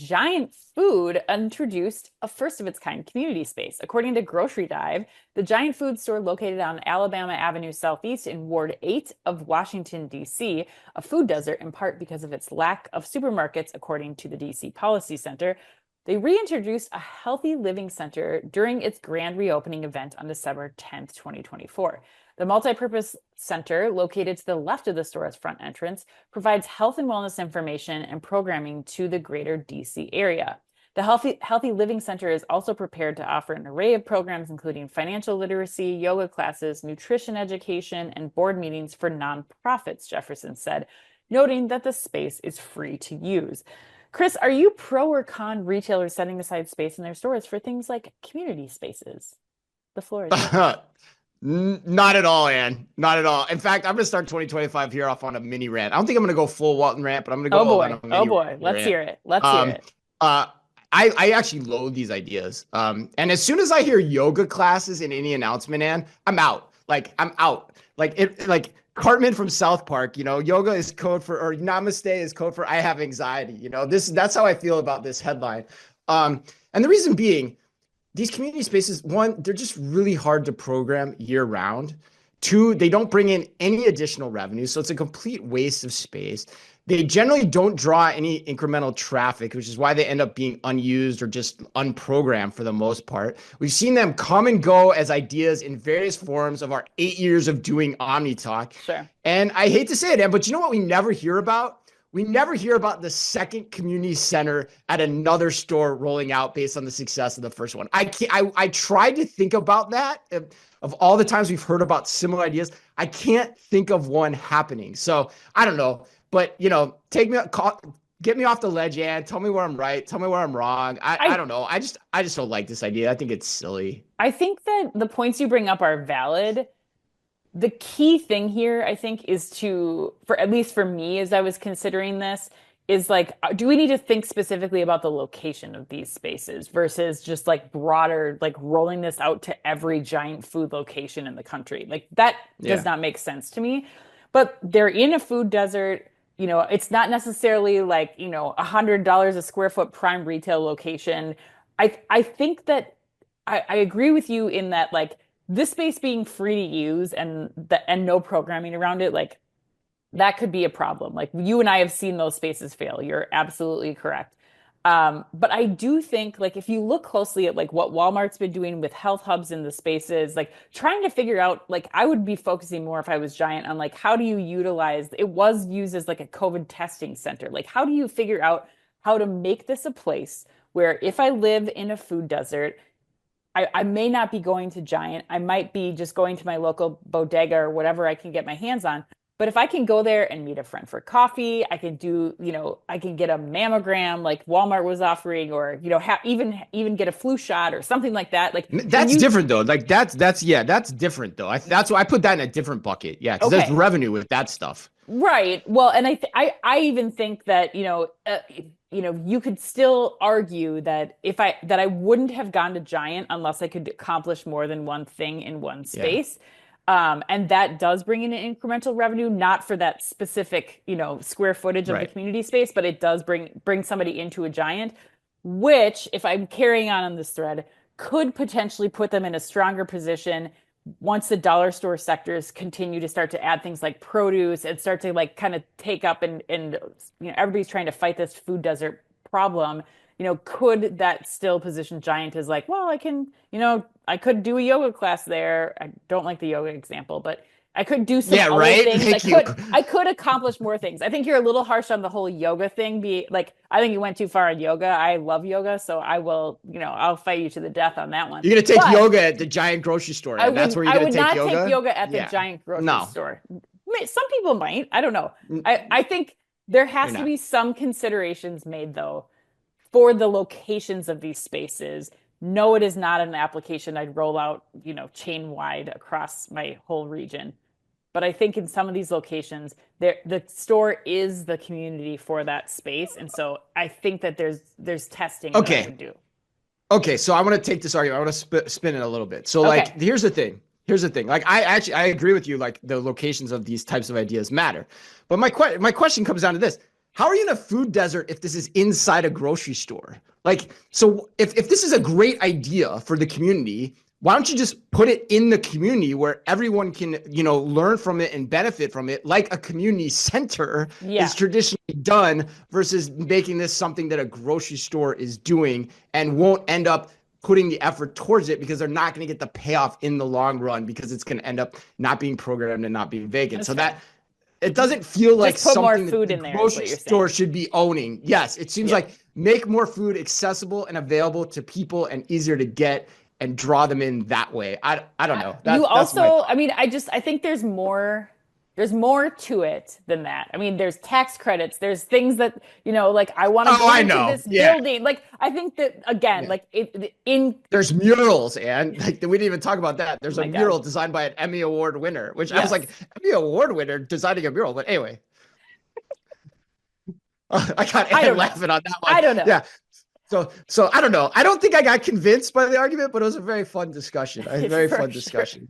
Giant Food introduced a first of its kind community space. According to Grocery Dive, the Giant Food store located on Alabama Avenue Southeast in Ward 8 of Washington, D.C., a food desert in part because of its lack of supermarkets, according to the D.C. Policy Center. They reintroduced a healthy living center during its grand reopening event on December 10th, 2024. The multipurpose center, located to the left of the store's front entrance, provides health and wellness information and programming to the greater DC area. The Healthy Living Center is also prepared to offer an array of programs, including financial literacy, yoga classes, nutrition education, and board meetings for nonprofits, Jefferson said, noting that the space is free to use. Chris, are you pro or con retailers setting aside space in their stores for things like community spaces? The floor is yours. Not at all, Ann. Not at all. In fact, I'm going to start 2025 here off on a mini rant. I don't think I'm going to go full Walton rant, but I'm going to go on a mini Oh boy. rant. Let's hear it. Let's hear it. I actually loathe these ideas. And as soon as I hear yoga classes in any announcement, Ann, I'm out. I'm out. Cartman from South Park, yoga is code for, or namaste is code for I have anxiety. That's how I feel about this headline. And the reason being, these community spaces, one, they're just really hard to program year round. Two, they don't bring in any additional revenue. So it's a complete waste of space. They generally don't draw any incremental traffic, which is why they end up being unused or just unprogrammed for the most part. We've seen them come and go as ideas in various forms of our 8 years of doing OmniTalk. Sure. And I hate to say it, Em, but you know what we never hear about? We never hear about the second community center at another store rolling out based on the success of the first one. I tried to think about that of all the times we've heard about similar ideas. I can't think of one happening. So I don't know, but get me off the ledge, Ann. Tell me where I'm right. Tell me where I'm wrong. I don't know. I just don't like this idea. I think it's silly. I think that the points you bring up are valid. The key thing here, I think, is at least for me, as I was considering this, is do we need to think specifically about the location of these spaces versus just broader, rolling this out to every Giant Food location in the country? That does not make sense to me. But they're in a food desert. It's not necessarily $100 a square foot prime retail location. I think that I agree with you in that this space being free to use and no programming around it, that could be a problem. You and I have seen those spaces fail. You're absolutely correct. But I do think if you look closely at what Walmart's been doing with health hubs in the spaces, trying to figure out, I would be focusing more if I was Giant on how do you utilize, it was used as a COVID testing center. How do you figure out how to make this a place where if I live in a food desert, I may not be going to Giant. I might be just going to my local bodega or whatever I can get my hands on. But if I can go there and meet a friend for coffee, I can do, I can get a mammogram like Walmart was offering, or, even get a flu shot or something like that. That's different though. That's different though. That's why I put that in a different bucket. Yeah. Cause there's revenue with that stuff. Right. Well, and I even think that, you could still argue that I wouldn't have gone to Giant unless I could accomplish more than one thing in one space. Yeah. And that does bring in an incremental revenue, not for that specific, square footage of the community space, but it does bring somebody into a Giant, which, if I'm carrying on this thread, could potentially put them in a stronger position once the dollar store sectors continue to start to add things like produce and start to kind of take up and everybody's trying to fight this food desert problem. Could that still position Giant as well, I can, I could do a yoga class there. I don't like the yoga example, but I could do some other things. I could accomplish more things. I think you're a little harsh on the whole yoga thing. I think you went too far on yoga. I love yoga, so I will, I'll fight you to the death on that one. You're gonna take yoga at the Giant grocery store, and that's where you're gonna take yoga? I would not take yoga at the Giant grocery store. Some people might. I don't know. I think there has to be some considerations made though for the locations of these spaces. No, it is not an application I'd roll out, chain wide across my whole region. But I think in some of these locations, the store is the community for that space. And so I think that there's testing that I can do. Okay, so I want to take this argument. I want to spin it a little bit. So here's the thing. I agree with you. The locations of these types of ideas matter. But my question comes down to this. how are you in a food desert if this is inside a grocery store? Like, so if this is a great idea for the community, why don't you just put it in the community where everyone can, learn from it and benefit from it, like a community center is Yeah. traditionally done, versus making this something that a grocery store is doing and won't end up putting the effort towards it because they're not going to get the payoff in the long run because it's going to end up not being programmed and not being vacant. That's So fair. that it doesn't feel like Just put more something that food the in there is grocery what you're store saying. should be owning. Yes, it seems Yeah. like make more food accessible and available to people and easier to get and draw them in that way. I don't know. You That's my also, I thought. mean, I think there's more to it than that. I mean, there's tax credits, there's things that, like I want to Oh, go I into know. this Yeah. building. Like I think that again, Yeah. like it in There's murals, and like we didn't even talk about that. oh There's a my God. mural designed by an Emmy Award winner, which I was like, Yes. Emmy Award winner designing a mural. But anyway, I got I Ann don't know. laughing on that one. I don't know. Yeah. So I don't know. I don't think I got convinced by the argument, but it was a very fun discussion. A very For fun sure. discussion.